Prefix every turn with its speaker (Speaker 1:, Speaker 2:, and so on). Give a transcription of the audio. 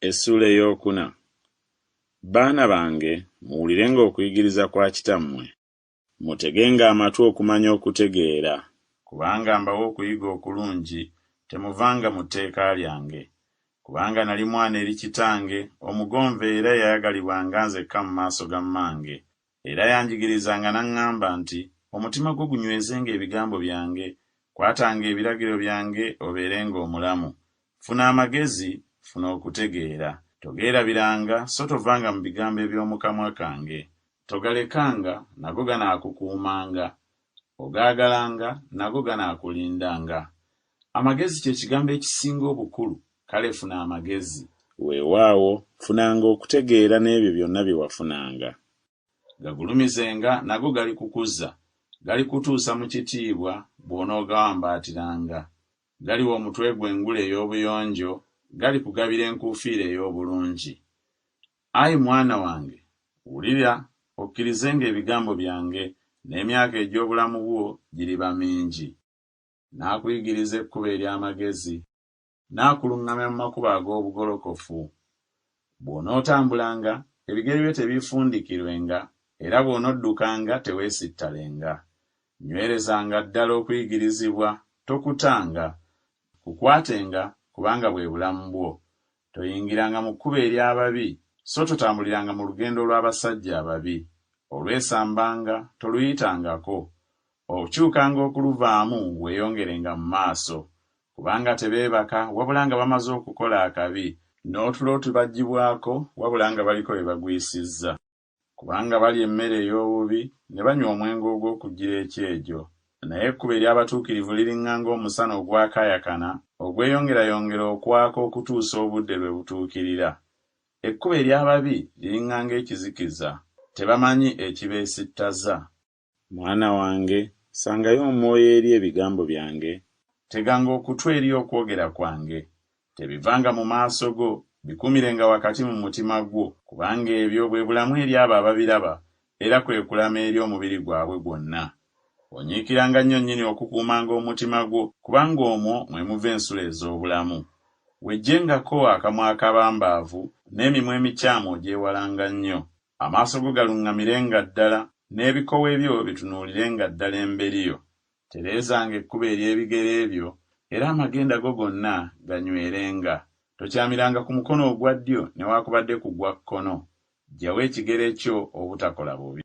Speaker 1: Essuula ey'okuna. Baana bange, muwulirenga okuyigiriza kwa kitammwe. Mutegenga amatu okumanya okutegeera, kubanga mbawa okuyiga okulungi, temuvanga mu tteeka lyange. Kubanga nali mwana eri kitange, omugonvu era yayagalibwanga nzekka mu maaso ga mmange. Era yanjigirizanga n'aŋŋamba nti, omutima gwo gunywezenga ebigambo byange, kwatanga ebiragiro byange obeerenga omulamu. Funa amagezi, funa okutegeera. Togeerabiranga so tovanga mu bigambo eby'omu kamwa kange. Togalekanga, nago ganaakukuumanga. Ogaagalanga, nago ganaakulindanga. Amagezi kye kigambo ekisinga obukulu, kale funa amagezi. Weewaawo, funanga okutegeera n'ebyo byonna bye wafunanga. Gagulumizenga, nago galikukuza. Galikutuusa mu kitiibwa bw'onoogawambaatiranga. Galiwa omutwe gwe engule ey'obuyonjo, galikugabira enkuufiira ey'obulungi. Ayi mwana wange, wulira okkirizenga ebigambo byange, n'emyaka egy'obulamu bwo giriba mingi. Naakuyigiriza ekkubo ery'amagezi, naakuluŋŋamya mu makubo ag'obugolokofu. Bw'onootambulanga, ebigere byo tebiifundikirwenga, era bw'onoddukanga teweesittalenga. Nywerezanga ddala okuyigirizibwa, tokutanga. Kukwatenga, kubanga bwe bulamu bwo. Toyingiranga mu kkubo ery'ababi, so totambuliranga mu lugendo lw'abasajja ababi. Olwesambanga, toluyitangako. Okyukanga okuluvaamu weeyongerenga mu maaso. Kubanga tebeebaka wabula nga bamaze okukola akabi, n'otulo tubaggyibwako wabula nga baliko bye bagwisizza. Kubanga balya emmere ey'obubi ne banywa omwenge ogw'okuggira ekyejo. Naye ekkubo ery'abatuukirivu liriŋŋanga omusana ogwakaayakana, ogweyongerayongera okwaka okutuusa obudde lwe butuukirira. Ekkubo ery'ababi liriŋŋanga ekizikiza, tebamanyi ekibeesittaza. Mwana wange, sangayo omwoyo eri ebigambo byange. Teganga okutwa eri okwogera kwange. Tebivanga mu maaso go, bikumirenga wakati mu mutima gwo, kubanga ebyo bwe bulamu eri abo ababiraba, era kwe kulama eri omubiri gwabwe gwonna. Onyiikiranga nnyo nnyini okukuumanga omutima gwo, kubanga omwo mwe muva ensula ez'obulamu. Wejjengako akamwa akabambaavu, n'emimwa emikyamu ogyewalanga nnyo. Amaaso go galuŋŋamirenga ddala, n'ebikowe byo bitunuulirenga ddala emberiyo. Tereezanga ekkubo ery'ebigere ebyo, era amagenda go gonna ganywerenga. Tokyamiranga ku mukono ogwa ddyo newaakubadde ku gwa kkono. Ggyawo ekigere kyo obutakola bubi.